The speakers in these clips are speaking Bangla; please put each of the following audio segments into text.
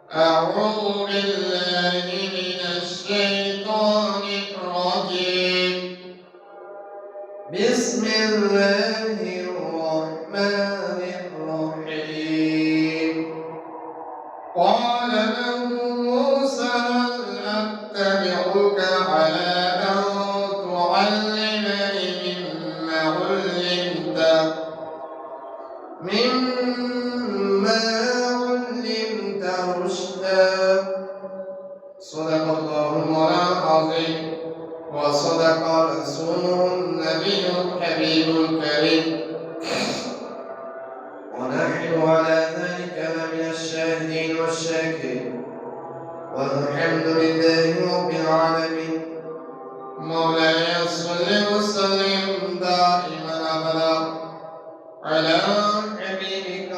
أعوذ بالله من الشيطان الرجيم. بسم الله الرحمن الرحيم. قال له موسى هل أتبعك على أن تعلمني مما علمت رشدا. صدق الله العظيم وصدق رسوله النبي الحبيب الكريم، ونحن على ذلك لمن الشاهدين والشاكرين، والحمد لله رب العالمين. مولاي صل وسلم دائما أبدا على حبيبك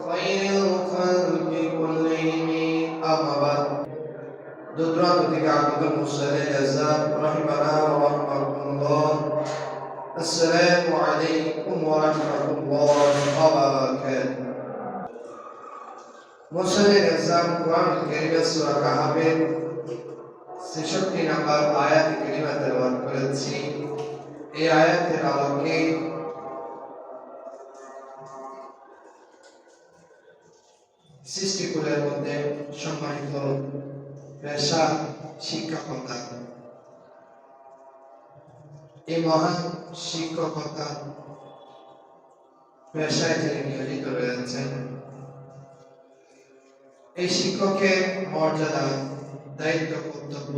خير الخلق كلهم. أما بعد، دودران থেকে আগত মুসলিম আযম রাহিমানা ওয়া রাহমাতুল্লাহ। আসসালামু আলাইকুম ওয়া রাহমাতুল্লাহি ওয়া বারাকাতুহু। মুসলিম আযম কোরআন কারীমের সূরা কাহাফের ৬৬ নম্বর আয়াত কারিমা তেলাওয়াত করেছি। এই আয়াতের আলোকে সৃষ্টিকুলের মধ্যে সম্মানিত পেশা শিক্ষকতা, এই মহান শিক্ষকতা পেশায় যিনি নিয়োজিত রয়েছেন, এই শিক্ষকের মর্যাদা, দায়িত্ব, কর্তব্য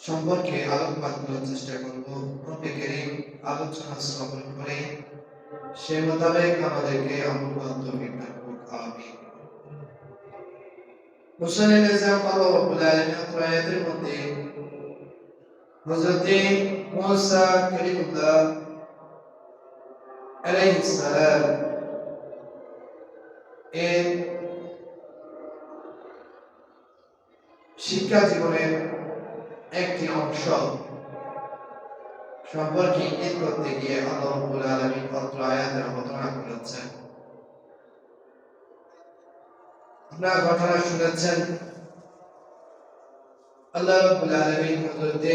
সম্পর্কে আলোকপাত করার চেষ্টা করব। প্রত্যেকেরই আলোচনা শ্রবণ করে সে মোতাবেক আমাদেরকে আমল তৌফিক দান করুন। আমিন। মুসলিম আযম আল্লাহ রাব্বুল আলামিন আয়াতের মধ্যে হযরত মুসা কালিমুল্লাহ আলাইহিস সালাম এর শিক্ষা জীবনের একটি অংশ সম্পর্কে ইঙ্গিত করতে গিয়ে আল্লাহ রাব্বুল আলামিন অত্র আয়াতের অবতারণা করেছেন। আপনারা ঘটনা শুনেছেন, আল্লাহ রাব্বুল আলামিন হযরত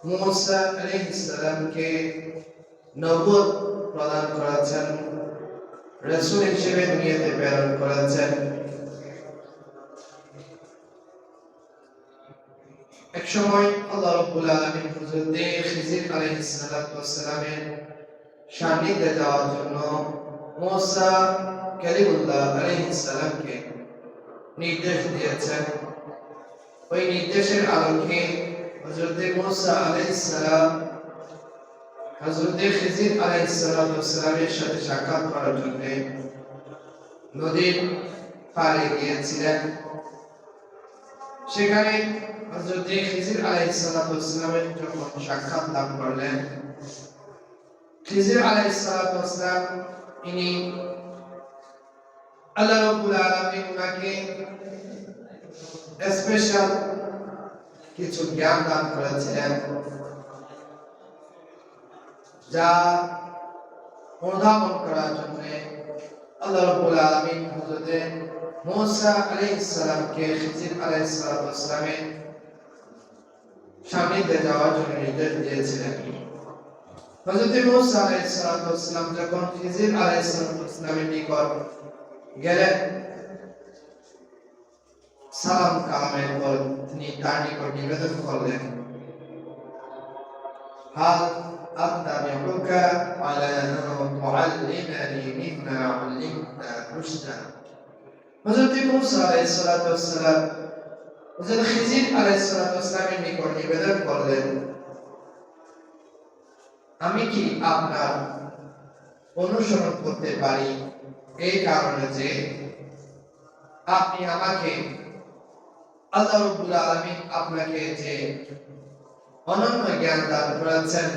মুসা আলাইহিস সালামকে নবুয়ত প্রদান করেছেন, রাসূল হিসেবে দুনিয়াতে প্রেরণ করেছেন। এক সময় আল্লাহ রাব্বুল আলামিন হযরত খিজির আলাইহিস সালামের সান্নিধ্যে যাওয়ার জন্য মুসা কালিমুল্লাহ আলাইহিস সালামকে নির্দেশ দিয়েছেন। ওই নির্দেশের আলোকে হযরত মুসা আলাইহিস সালাম হযরত খিজির আলাইহিস সালামের সাথে সাক্ষাৎ করার জন্য নদীর পাড়ে গিয়েছিলেন। সেখানে হযরত খিজির আলাইহিস সালামের যখন সাক্ষাৎ লাভ করলেন, খিজির আলাইহিস সালাম ইনি আল্লাহ রাব্বুল আলামিন ওনাকে স্পেশাল কিছু জ্ঞান দান করেছিলেন, যা অনুধাবন করার জন্য আল্লাহ রাব্বুল আলামিন হযরত মুসা আলাইহিস সালামকে খিজির আলাইহিস সালামের সান্নিধ্যে যাওয়ার জন্য নির্দেশ দিয়েছিলেন। হযরত মুসা আলাইহিস সালাম যখন খিজির আলাইহিস সালামের নিকট গেলেন, সালাম কালামের পর তিনি তার নিকট নিবেদন করলেন, হাল আত্তাবিউকা আলা আন তুআল্লিমানি মিম্মা উল্লিমতা রুশদা। হযরত মুসা আলাইহিস সালাম হযরত খিজির আলাইহিস সালামের নিকট নিবেদন করলেন, আমি কি আপনার অনুসরণ করতে পারি এই কারণে যে আপনি আমাকে, আল্লাহ রাব্বুল আলামিন আপনাকে যে অনন্য জ্ঞান দান করেছেন,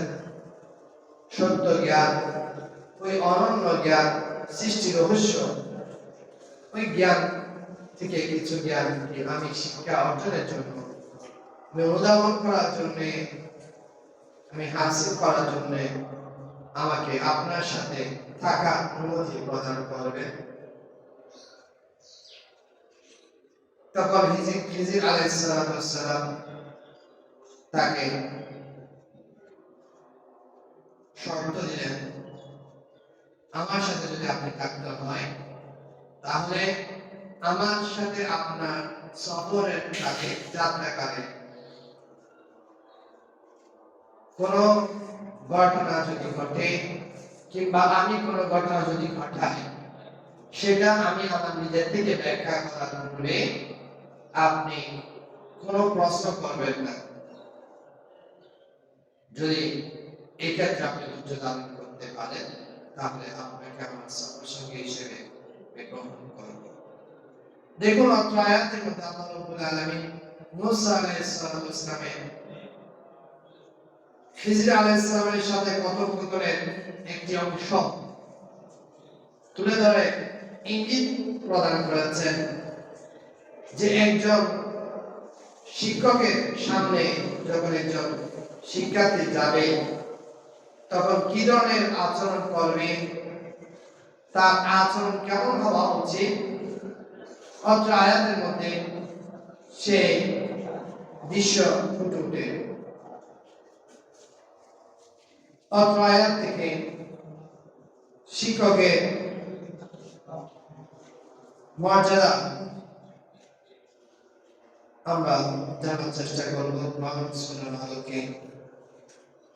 সত্য জ্ঞান, ওই অনন্য জ্ঞান, সৃষ্টি রহস্য, ওই জ্ঞান থেকে কিছু জ্ঞান আমি শিক্ষা অর্জনের জন্য, আমি অনুধাবন করার জন্য, আমি হাসিল করার জন্য আমাকে আপনার সাথে থাকার অনুমতি প্রদান করবেন। তখন খিজির আলাইহিস সালাম তাকে শর্ত দিলেন, আমার সাথে যদি আপনি থাকতে হয় তাহলে আমার সাথে আপনার সফরের কাছে যাত্রাকালে কোন ঘটনা যদি ঘটে কিংবা আমি কোন ঘটনা যদি ঘটাই সেটা আমি আমার নিজের থেকে ব্যাখ্যা করার পূর্বে আপনি কোন প্রশ্ন করবেন না। যদি এই ক্ষেত্রে আপনি ধৈর্য ধারণ করতে পারেন তাহলে আপনাকে আমার সঙ্গে হিসেবে গ্রহণ করব। দেখুন অত্র আয়াতের মধ্যে আল্লাহ রাব্বুল আলামিন মুসা আলাইহিস সালামের খিজির আলাইহিস সালামের সাথে কথোপকথনের একটি অংশ তুলে ধরে ইঙ্গিত প্রদান করেছেন যে একজন শিক্ষকের সামনে যখন একজন শিক্ষার্থী যাবে তখন কি ধরনের আচরণ করবে, তার আচরণ কেমন হওয়া উচিত, অত্র আয়াতের মধ্যে সেই দৃশ্য ফুটে ওঠে। অত্র আয়াত থেকে শিক্ষকের মর্যাদা আমরা জানার চেষ্টা করব মহান সুন্নাহর আলোকে।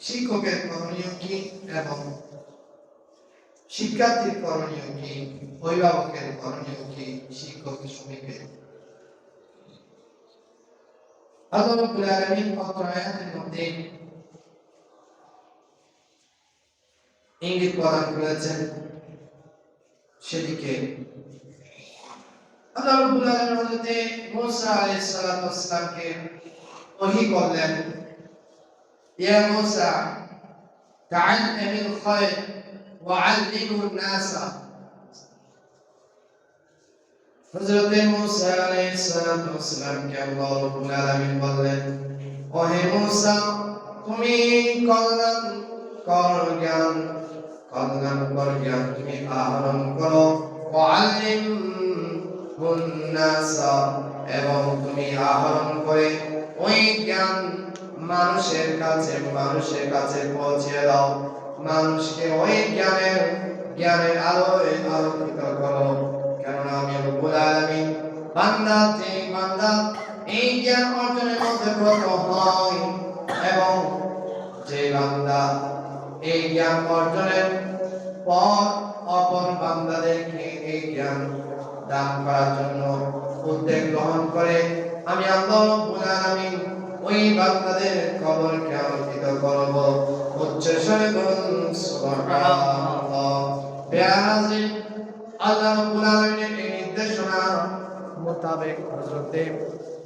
শিক্ষকের করণীয় কি এবং শিক্ষার্থীর করণীয় কি, অভিভাবকের করণীয় কি, শিক্ষকের শ্রমিকের। আল্লাহ রাব্বুল আলামিন অত্র আয়াতের মধ্যে ইঙ্গিত প্রদান করেছেন সেদিকে। আল্লাহ রাব্বুল আলামিন হযরত মুসা আলাইহিস সালামকে ওহী করলেন, ইয়া মুসা তাআল্লামিল খায়র ওয়া আল্লিমহুন নাস। হযরত মুসা আলাইহিস সালামকে আল্লাহ রাব্বুল আলামিন বললেন, ও হে মুসা তুমি কল্যাণ কর জ্ঞান তুমি আহরণ করো, এবং তুমি আহরণ করে ওই জ্ঞান মানুষের কাছে পৌঁছে দাও, মানুষকে ওই জ্ঞানের আলোয় আলোকিত করো। কেননা আমি রব্বুল আলামিন বান্দা এই জ্ঞান অর্জনের মধ্যে প্রথম হয় এবং যে বান্দা এই জ্ঞান অর্জনের পর অপর বান্দাদেরকে এই জ্ঞান দান করার জন্য উদ্যোগ গ্রহণ করে, আমি আল্লাহ রাব্বুল আলামিন ওই বান্দাদের কবরকে আলোকিত করব। উচ্চস্বরে বলুন সুবহানাল্লাহ। বেয়াজিল আল্লাহ রাব্বুল আলামিনের এই নির্দেশনা মোতাবেক হযরত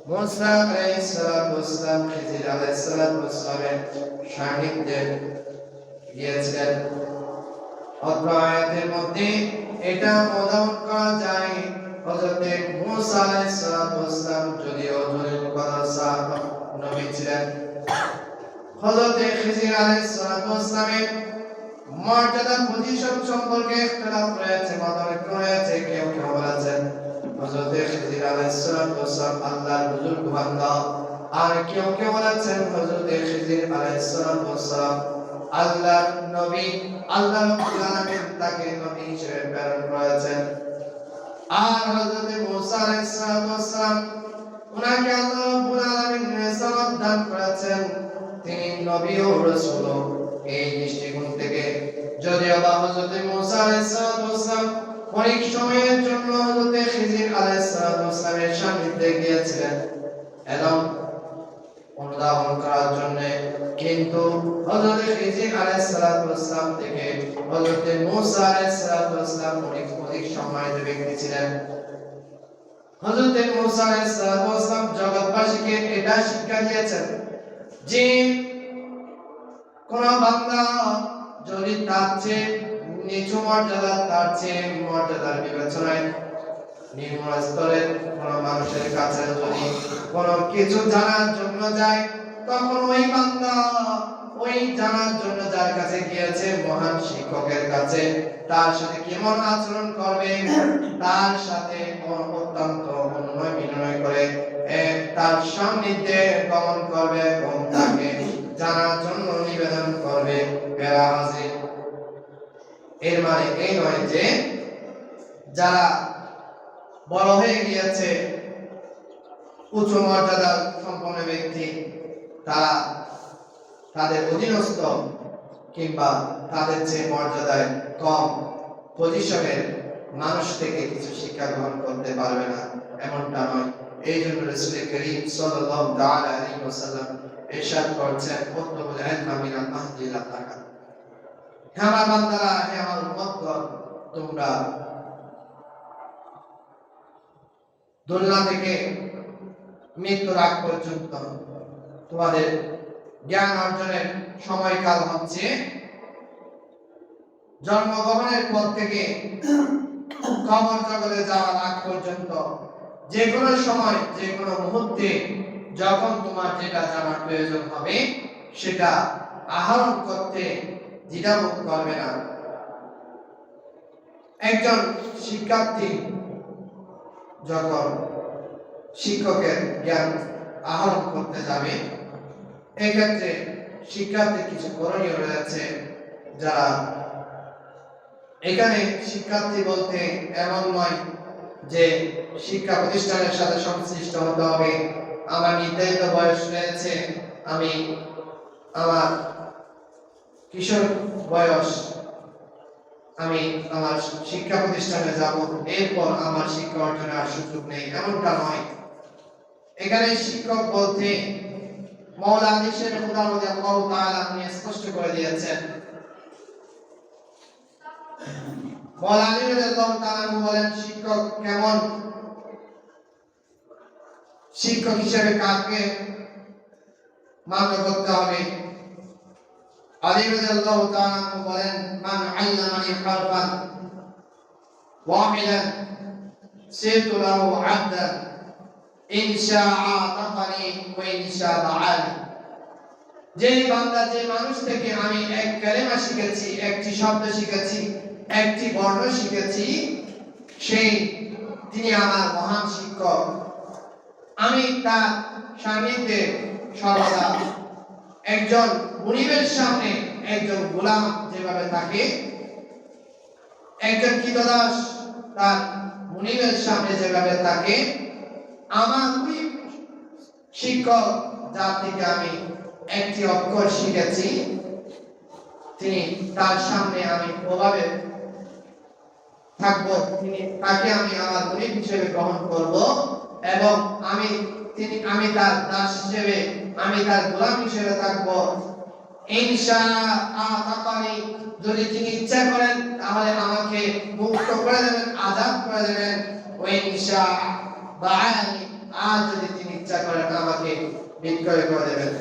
মুসা আলাইহিস সালাম খিজির আলাইহিস সালামের সান্নিধ্যে গিয়েছিলেন। অত্র আয়াতের মধ্যে এটা অনুমান করা যায় হযরত মুসা আলাইহিস সালাম যদিও জলিল কদর নবী ছিলেন, হযরত খিজির আলাইহিস সালামের মর্যাদা পজিশন সম্পর্কে ইখতিলাফ রয়েছে, মতামত রয়েছে। কেউ বলেছেন হযরত খিজির আলাইহিস সালাম আল্লাহর বুজুর্গ বান্দা, আর কেউ বলেছেন হযরত খিজির আলাইহিস সালাম আল্লাহর নবী, আল্লাহ রাব্বুল আলামিন তাকে নবী হিসেবে প্রেরণ করেছেন। আর হযরত মুসা আলাইহিস সালাম উনাকে আল্লাহ রাব্বুল আলামিন রিসালাত দান করেছেন, তিনি নবী ও রাসূল। এই দৃষ্টিকোণ থেকে যদিও বা হযরত মুসা আলাইহিস সালাম অনেক সময়ের জন্য হযরত খিজির আলাইহিস সালামের সান্নিধ্যে গিয়েছিলেন এবং অনুধাবন করার জন্য, কিন্তু হযরত খিজির আলাইহিস সালাম থেকে হযরত মুসা আলাইহিস সালাম অধিক সম্মানিত ব্যক্তি ছিলেন। হযরত মুসা আলাইহিস সালাম জগৎবাসীকে এটা শিক্ষা দিয়েছেন যে কোন বান্দা যদি তার চেয়ে নিচু মর্যাদা, তার চেয়ে মর্যাদার বিবেচনায় নিম্ন স্তরের কোন মানুষের কাছে যদি কোনো কিছু জানার জন্য যায়, তখন ওই বান্দা ওই জানার জন্য যার কাছে গিয়েছে মহান শিক্ষকের কাছে, তার সাথে কেমন আচরণ করবে, তার সাথে অত্যন্ত অনুনয় বিনয় করে তার সান্নিধ্যে গমন করবে এবং তাকে জানার জন্য নিবেদন করবে। প্যারা হাজির, এর মানে এই নয় যে যারা বড় হয়ে গিয়েছে, উচ্চ মর্যাদা সম্পন্ন ব্যক্তি, তারা তাদের অধীনস্থ কিংবা তাদের চেয়ে মর্যাদায় কম পজিশনের মানুষ থেকে কিছু শিক্ষা গ্রহণ করতে পারবে না, এমনটা নয়। এই জন্য রাসূল করিম সাল্লাল্লাহু তাআলা আলাইহি ওয়াসাল্লাম ইরশাদ করেছেন, উতলুবুল ইলমা মিনাল মাহদি ইলা তাকাত। হে আমার বান্দারা, হে আমার উম্মতগণ, তোমরা দুনিয়া থেকে মৃত্যুর আগ পর্যন্ত তোমাদের জ্ঞান অর্জনের সময়কাল হচ্ছে জন্মগ্রহণের পর থেকে কবর জগতে যাওয়ার আগ পর্যন্ত। যে কোনো সময়, যে কোনো মুহূর্তে যখন তোমার যেটা জানার প্রয়োজন হবে সেটা আহরণ করতে দ্বিধাবোধ করবে না। একজন শিক্ষার্থী যখন শিক্ষকের জ্ঞান আহরণ করতে যাবে, এক্ষেত্রে শিক্ষার্থীর কিছু করণীয় রয়েছে। যারা এখানে শিক্ষার্থী বলতে এমন নয় যে শিক্ষা প্রতিষ্ঠানের সাথে সংশ্লিষ্ট হতে হবে, আমার নির্ধারিত বয়স রয়েছে, আমি আমার কিশোর বয়স, আমি আমার শিক্ষা প্রতিষ্ঠানে যাব, এরপর আমার শিক্ষা অর্জনের সুযোগ নেই, এমনটা নয়। এখানে শিক্ষক বলতে মাওলানা আলী শেখ খুদা রাদিয়াল্লাহু তাআলা স্পষ্ট করে দিয়েছেন। মাওলানা আলী রাদিয়াল্লাহু তাআলা বলেন শিক্ষক কেমন, শিক্ষক হিসেবে কাকে মান্য করতে হবে। আলী রাদিয়াল্লাহু তাআলা বলেন, মান আল্লামানি হারফান ওয়াহিদান সিরতু লাহু আবদান ইনশাআ তাকানি ওয়া ইনশা দাআনি। যে বান্দা, যে মানুষ থেকে আমি এক কালেমা শিখেছি, একটি শব্দ শিখেছি, একটি বর্ণ শিখেছি, সেই তিনি আমার মহান শিক্ষক। আমি তার সান্নিধ্যে সর্বদা একজন মুনিবের সামনে একজন গোলাম যেভাবে থাকে, একজন কৃতদাস তার মুনিবের সামনে যেভাবে থাকে, আমার শিক্ষক যার থেকে আমি একটি অক্ষর শিখেছি, তিনি তার সামনে আমি ওভাবে থাকবো, তাকে আমি আমার মুনিব হিসেবে গ্রহণ করব এবং আমি তার দাস হিসেবে, আমি তার গোলাম হিসেবে থাকবো। ইনশাআ তাকানি, যদি তিনি ইচ্ছা করেন তাহলে আমাকে মুক্ত করে দেবেন, আজাদ করে দেবেন। ওয়া ইনশা দাআনি, আর যদি তিনি ইচ্ছা করেন আমাকে বিক্রয় করে দেবেন।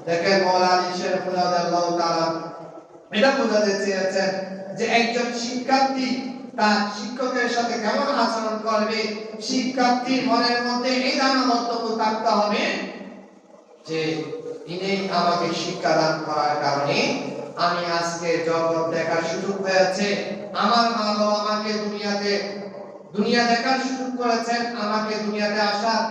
দেখেন মাওলানা আলী শেখ খুদা রাদিয়াল্লাহু তাআলা এটা বোঝাতে চেয়েছেন যে একজন শিক্ষার্থী তার শিক্ষকের সাথে কেমন আচরণ করবে। শিক্ষার্থীর মনের মধ্যে এই ধারণা বক্তব্য থাকতে হবে যে ইনি আমাকে শিক্ষা দান করার কারণে আমি আজকে জগৎ দেখার সুযোগ হয়েছে, আমার মা বাবা আমাকে দুনিয়া দেখার সুযোগ করেছেন, আমাকে দুনিয়াতে আসার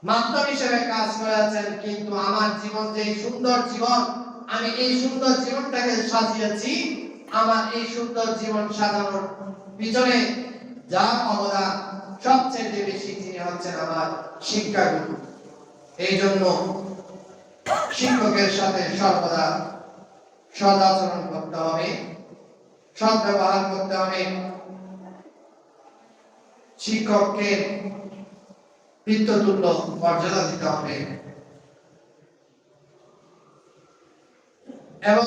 মাধ্যম হিসেবে কাজ করেছেন, কিন্তু আমার জীবন যে সুন্দর জীবন, আমি এই সুন্দর জীবনটাকে সাজিয়েছি, আমার এই সুন্দর জীবন সাজানোর পিছনে যার অবদান সবচেয়ে বেশি তিনি হচ্ছেন আমার শিক্ষাগুরু। এই জন্য শিক্ষকের সাথে সর্বদা সৎ আচরণ করতে হবে, সৎ ব্যবহার করতে হবে, শিক্ষককে পিতৃতুল্য মর্যাদা দিতে হবে এবং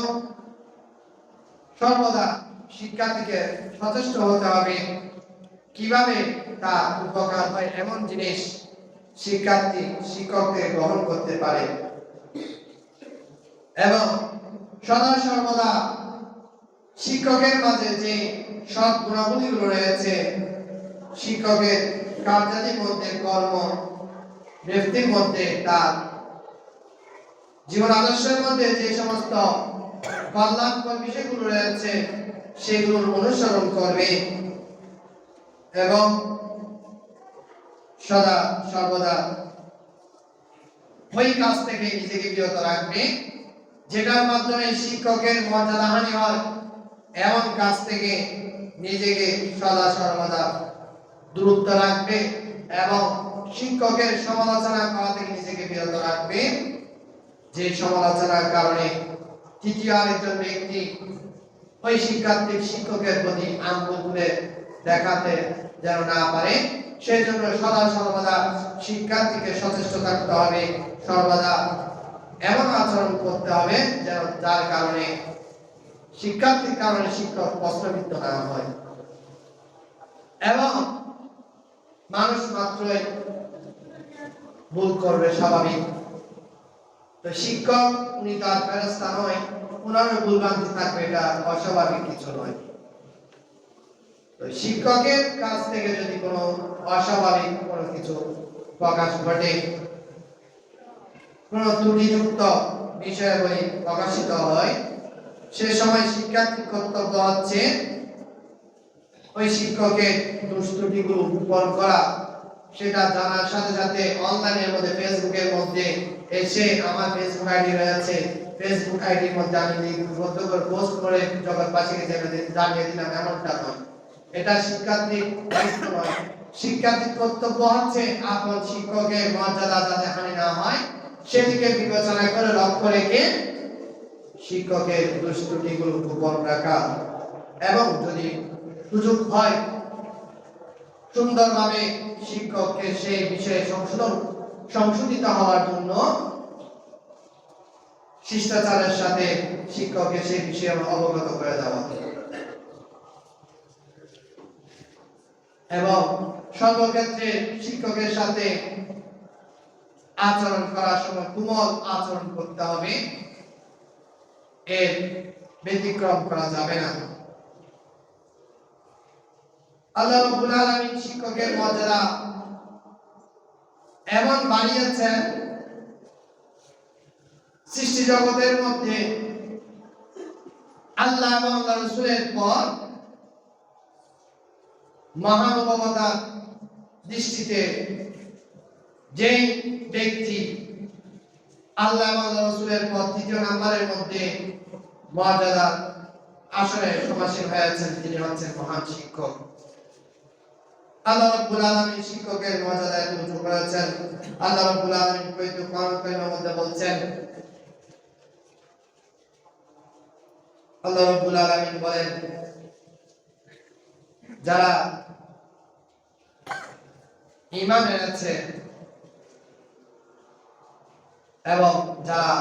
সর্বদা শিক্ষার্থীকে সচেষ্ট হতে হবে কিভাবে তার উপকার হয় এমন জিনিস শিক্ষার্থী শিক্ষককে গ্রহণ করতে পারে এবং সদা সর্বদা শিক্ষকের মাঝে যে সৎ গুণাবলীগুলো রয়েছে, শিক্ষকের কার্যাদির মধ্যে, কর্ম ব্যক্তির মধ্যে, তার জীবন আদর্শের মধ্যে যে সমস্ত কল্যাণকর বিষয়গুলো রয়েছে সেগুলোর অনুসরণ করবে এবং সদা সর্বদা ওই কাজ থেকে নিজেকে বিরত রাখবে যেটার মাধ্যমে শিক্ষকের মর্যাদাহানি হয়, এমন কাজ থেকে নিজেকে সদা সর্বদা দূরত্ব রাখবে এবং শিক্ষকের সমালোচনা করা থেকে নিজেকে বিরত রাখবে, যে সমালোচনার কারণে তৃতীয় আরেকজন ব্যক্তি ওই শিক্ষার্থী শিক্ষকের প্রতি আঙ্গুল তুলে দেখাতে যেন না পারে, সেই জন্য সদা সর্বদা শিক্ষার্থীকে সচেষ্ট থাকতে হবে, সর্বদা এমন আচরণ করতে হবে যেন যার কারণে শিক্ষার্থীর কারণে শিক্ষক প্রশ্নবিদ্ধ না হয়। এবং মানুষ মাত্রই ভুল করবে, স্বাভাবিক। তো শিক্ষক উনি তো আর ফেরেশতা নয়, উনারও ভুল ভ্রান্তি থাকবে, এটা অস্বাভাবিক কিছু নয়। তো শিক্ষকের কাছ থেকে যদি কোনো অস্বাভাবিক কোনো কিছু প্রকাশ ঘটে, কোনো ত্রুটিযুক্ত বিষয়াবলী প্রকাশিত হয়, সে সময় শিক্ষার্থীর কর্তব্য হচ্ছে ওই শিক্ষকের দোষ ত্রুটিগুলো উপর করা, সেটা জানার সাথে সাথে অনলাইনের মধ্যে ফেসবুকের মধ্যে এসে আমার ফেসবুক আইডি রয়েছে, ফেসবুক আইডির মধ্যে আমি লিপিবদ্ধ করে পোস্ট করে জগৎবাসীকে জানিয়ে দিলাম, এমনটা নয়। এটা শিক্ষার্থীর দায়িত্ব নয়। শিক্ষার্থীর কর্তব্য হচ্ছে আপন শিক্ষকের মর্যাদা যাতে হানি না হয় সেদিকে বিবেচনা করে লক্ষ্য রেখে শিক্ষকের দোষ ত্রুটিগুলো গোপন রাখা, এবং যদি সুযোগ হয় সুন্দরভাবে শিক্ষককে সেই বিষয়ে সংশোধিত হওয়ার জন্য শিষ্টাচারের সাথে শিক্ষককে সেই বিষয়ে অবগত করে দেওয়া, এবং সর্বক্ষেত্রে শিক্ষকের সাথে আচরণ করার সময় কোমল আচরণ করতে হবে, এর ব্যতিক্রম করা যাবে না। আল্লাহ রাব্বুল আলামিন শিক্ষকের মর্যাদা এমন বাড়িয়েছেন, সৃষ্টি জগতের মধ্যে আল্লাহ এবং আল্লাহ রাসূলের পর মহানুভবতার দৃষ্টিতে যেই ব্যক্তি আল্লাহ এবং আল্লাহ রাসূলের পর তৃতীয় নম্বরের মধ্যে মর্যাদার আসনে সমাসীন হয়েছেন, তিনি হচ্ছেন মহান শিক্ষক। আল্লাহ রাব্বুল আলামিন শিক্ষকের মর্যাদা এত উঁচু করেছেন। আল্লাহ রাব্বুল আলামিন পবিত্র কোরআন কারীমের মধ্যে বলছেন, আল্লাহ রাব্বুল আলামিন বলেন, যারা ঈমান এনেছে এবং যারা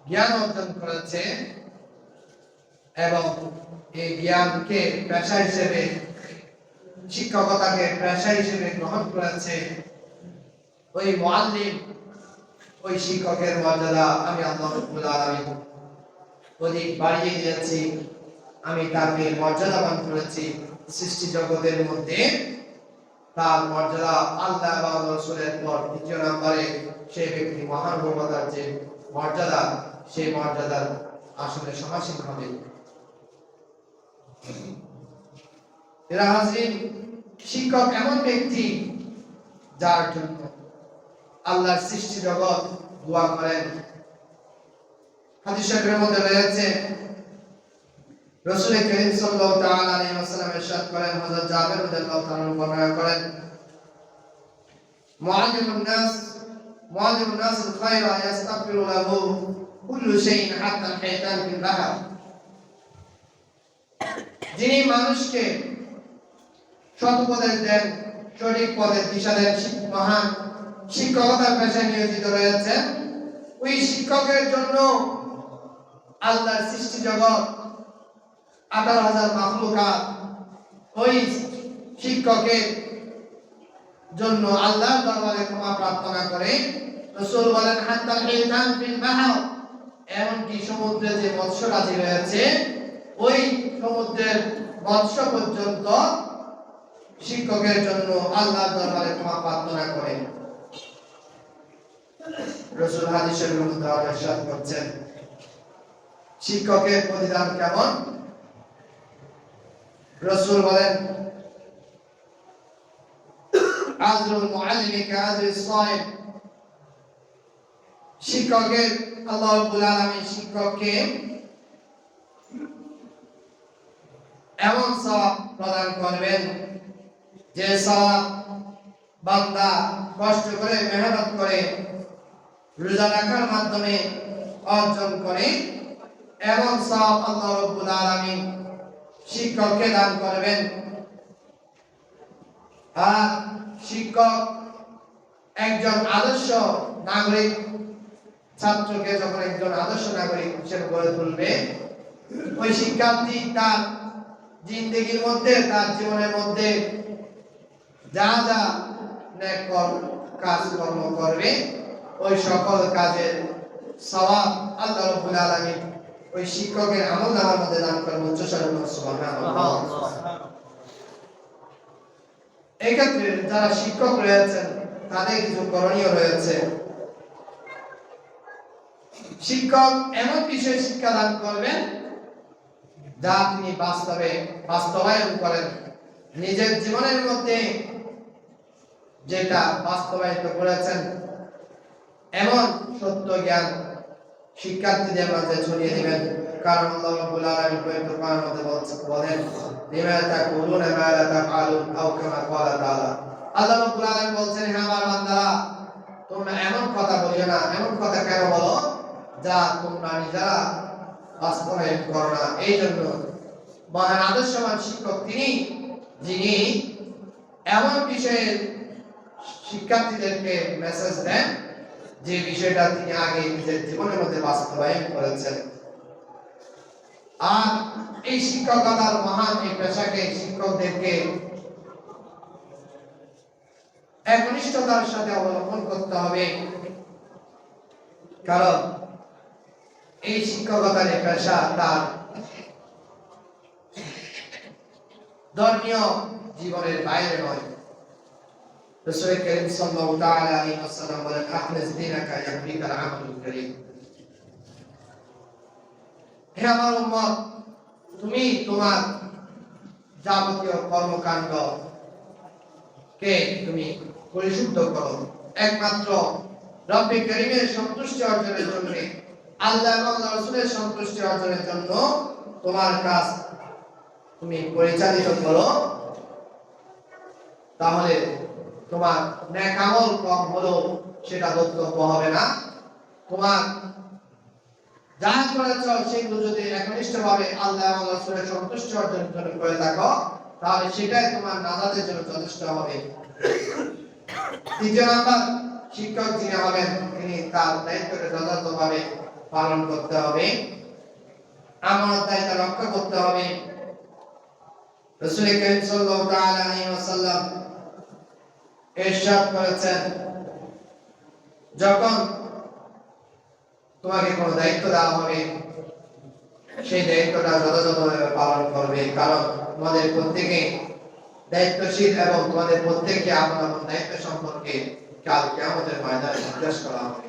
জ্ঞান অর্জন করেছে এবং এই জ্ঞানকে পেশা হিসেবে, শিক্ষকতাকে পেশা হিসেবে গ্রহণ করেছে, ওই মুআল্লিম, ওই শিক্ষকের মর্যাদা আমি আল্লাহ রাব্বুল আলামিন অধিক বাড়িয়ে দিয়েছি, আমি তাকে মর্যাদাবান করেছি সৃষ্টি জগতের মধ্যে। তার মর্যাদা আল্লাহ এবং রাসূলের পর দ্বিতীয় নম্বরে সেই ব্যক্তি মহানুভবতার যে মর্যাদা, সেই মর্যাদার আসলে সমাসীন হবে। এরা হাজরিন, শিক্ষক এমন ব্যক্তি যার জন্য আল্লাহর সৃষ্টি জগৎ দোয়া করেন। হাদিস শরীফের মধ্যে রয়েছে, রাসূল করিম সাল্লাল্লাহু তাআলা আলাইহি ওয়াসাল্লাম ইরশাদ করেন, হযরত জাবের রাদিয়াল্লাহু তাআলা বর্ণনা করেন, মুআল্লিমুন নাস আল খায়রা ইস্তাগফিরু লাহু কুল্লু শাইইন হাত্তা আল-হাইতান ফিল বাহর। যিনি মানুষকে সৎ উপদেশ দেন, সঠিক পথে দিশা দেন, মহান শিক্ষকতার পেশায় নিয়োজিত রয়েছেন, ওই শিক্ষকের জন্য আল্লাহর সৃষ্টি জগৎ 18,000 মাখলুকাত ওই শিক্ষকের জন্য আল্লাহর দরবারে ক্ষমা প্রার্থনা করে। রাসূল বলেন, হাত্তা আল-হাইতান ফিল বাহর, এমনকি সমুদ্রে যে মৎস্যরাজি রয়েছে ওই সমুদ্রের মৎস্য পর্যন্ত শিক্ষকের জন্য আল্লাহর দরবারে ক্ষমা প্রার্থনা করে। রাসূল হাদিসের মধ্যে ইরশাদ করছেন, শিক্ষকের প্রতিদান কেমন? রাসূল বলেন, আজরুল মুআল্লিমি কাআজরিস সাইম। শিক্ষকের আল্লাহ রাব্বুল আলামিন শিক্ষককে এমন সওয়াব প্রদান করবেন যে সওয়াব বান্দা কষ্ট করে মেহনত করে রোজা রাখার মাধ্যমে অর্জন করে, এমন সওয়াব আল্লাহ রাব্বুল আলামিন শিক্ষককে দান করবেন। আর শিক্ষক একজন আদর্শ নাগরিক, ছাত্রকে যখন একজন আদর্শ নাগরিক হিসেবে গড়ে তুলবে, ওই শিক্ষার্থী তার জিন্দেগির মধ্যে, তার জীবনের মধ্যে যা যা নেক কাজকর্ম করবে, ওই সকল কাজের সওয়াব আল্লাহ রাব্বুল আলামিন ওই শিক্ষকের আমলনামার মধ্যে দান করবেন। উচ্চস্বরে সুবহানাল্লাহ। এই ক্ষেত্রে যারা শিক্ষক রয়েছেন তাদের কিছু করণীয় রয়েছে। শিক্ষক এমন বিষয়ে শিক্ষা দান করবেন যা তিনি বাস্তবায়ন করেন, নিজের জীবনের মধ্যে যেটা বাস্তবায়িত করেছেন এমন সত্য জ্ঞান শিক্ষার্থীদের মাঝে ছড়িয়ে দিবেন। কারণ আল্লাহ রাব্বুল আলামিন পবিত্র কোরআনের মধ্যে বলেন, লিমা তাকুলুনা মা লা তাফআলুন আও কামা ক্বালা তাআলা। আল্লাহ রাব্বুল আলামিন বলছেন, হে আমার বান্দারা, তোমরা এমন কথা বলিও না, এমন কথা কেন বলো যা তোমরা নিজেরা বাস্তবায়ন করো না। এই জন্য মহান আদর্শবান শিক্ষক তিনি, যিনি এমন বিষয়ে শিক্ষার্থীদেরকে মেসেজ দেন যে বিষয়টা তিনি আগে নিজের জীবনের মধ্যে বাস্তবায়ন করেছেন। আর এই শিক্ষকতার মহান এই পেশাকে, শিক্ষকদেরকে একনিষ্ঠতার সাথে অবলম্বন করতে হবে। কারণ এই শিক্ষকতার এই পেশা তার ধর্মীয় জীবনের বাইরে নয়। রাসূল করিম সাল্লাল্লাহু তাআলা আলাইহি ওয়াসাল্লাম বলেন, আখলিস দীনাকা ইয়াকফিকাল আমালুল কারীম। হে আমার উম্মত, তুমি তোমার যাবতীয় কর্মকাণ্ড কে তুমি পরিশুদ্ধ করো একমাত্র রব্বে কারীমের সন্তুষ্টি অর্জনের জন্য, আল্লাহ এবং রাসূলের সন্তুষ্টি অর্জনের জন্য তোমার কাজ তুমি পরিচালিত করো। তাহলে তোমার নেক আমল কম হলেও সেটা বক্তব্য হবে না। তোমার যা করেছ সেগুলো যদি একনিষ্ঠভাবে আল্লাহ এবং রাসূলের সন্তুষ্টি অর্জনের জন্য করে থাকো, তাহলে সেটাই তোমার নাজাতের জন্য যথেষ্ট হবে। দ্বিতীয় নাম্বার, শিক্ষক যিনি হবেন তিনি তার দায়িত্বকে যথাযথভাবে পালন করতে হবে, আমানত দায়িত্ব রক্ষা করতে হবে। রাসূল করিম সাল্লাল্লাহু তাআলা আলাইহি ওয়াসাল্লাম ইরশাদ করেছেন, যখন তোমাকে কোনো দায়িত্ব দেওয়া হবে সেই দায়িত্বটা যথাযথভাবে পালন করবে। কারণ তোমাদের প্রত্যেকে দায়িত্বশীল এবং তোমাদের প্রত্যেককে আপন আপন দায়িত্ব সম্পর্কে কাল কিয়ামতের ময়দানে জিজ্ঞাসা করা হবে।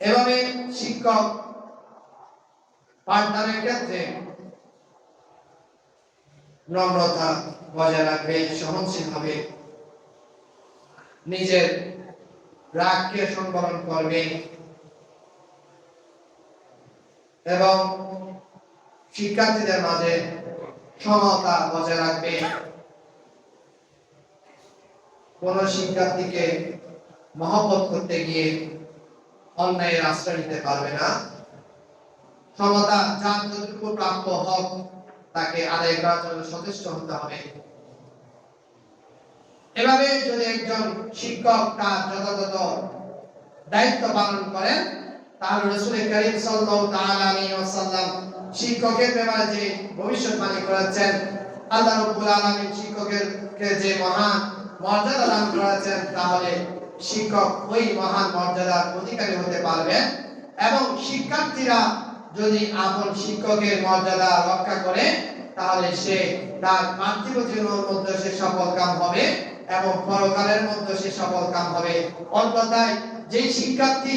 এভাবে শিক্ষক পাঠদানের ক্ষেত্রে নম্রতা বজায় রাখবে, সহনশীল হবে, নিজের রাগকে সংবরণ করবে এবং শিক্ষার্থীদের মাঝে সমতা বজায় রাখবে। কোন শিক্ষার্থীকে মহব্বত করতে গিয়ে অন্যায়ের আশ্রয় নিতে পারবে না। সমতা, যার যতটুকু প্রাপ্য হক তাকে আদায় করার জন্য সচেষ্ট হতে হবে। এভাবে যদি একজন শিক্ষক তার যথাযথ দায়িত্ব পালন করেন, তাহলে রাসূল করিম সাল্লাল্লাহু তাআলা আলাইহি ওয়াসাল্লাম শিক্ষকের ব্যাপারে যে ভবিষ্যৎবাণী করেছেন, আল্লাহ রাব্বুল আলামিন শিক্ষকেরকে যে মহান মর্যাদা দান করেছেন, তাহলে শিক্ষক ওই মহান মর্যাদার অধিকারী হতে পারবেন। এবং শিক্ষার্থীরা যদি আপন শিক্ষকের মর্যাদা রক্ষা করে, তাহলে সে তার পার্থিব জীবনের মধ্যে সে সফল কাম হবে এবং পরকালের মধ্যে সে সফল কাম হবে। অন্যথায় যে শিক্ষার্থী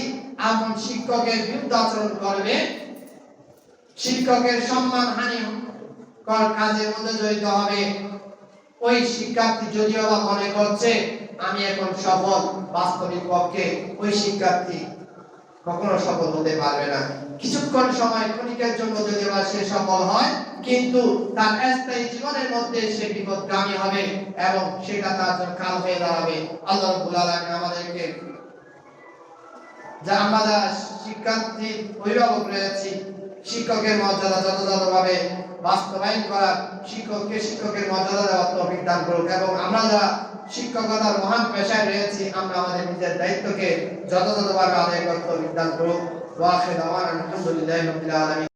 আপন শিক্ষকের বিরুদ্ধে আচরণ করবে, শিক্ষকের সম্মানহানি কাজের মধ্যে জড়িত হবে, ওই শিক্ষার্থী যদিও বা মনে করছে আমি এখন সফল, বাস্তবিক পক্ষে ওই শিক্ষার্থী কখনো সফল হতে পারবে না। কিছুক্ষণ সময় ক্ষণিকের জন্য যদিও বা সে সফল হয়, কিন্তু তার স্থায়ী জীবনের মধ্যে সে বিপদগামী হবে এবং সেটা তার জন্য কাল হয়ে দাঁড়াবে। আল্লাহ রাব্বুল আলামিন আমাদেরকে, যা আমরা শিক্ষার্থী অভিভাবক রয়েছি, শিক্ষকের মর্যাদা যথাযথভাবে বাস্তবায়ন করার, শিক্ষককে শিক্ষকের মর্যাদা দেওয়ার তৌফিক দান করুক এবং আমরা যারা শিক্ষকতার মহান পেশায় রয়েছি আমরা আমাদের নিজের দায়িত্বকে যথাযথভাবে আদায় করতে তৌফিক দান করুক। ওয়া আখিরু দাওয়ানা আলহামদুলিল্লাহি রাব্বিল আলামিন।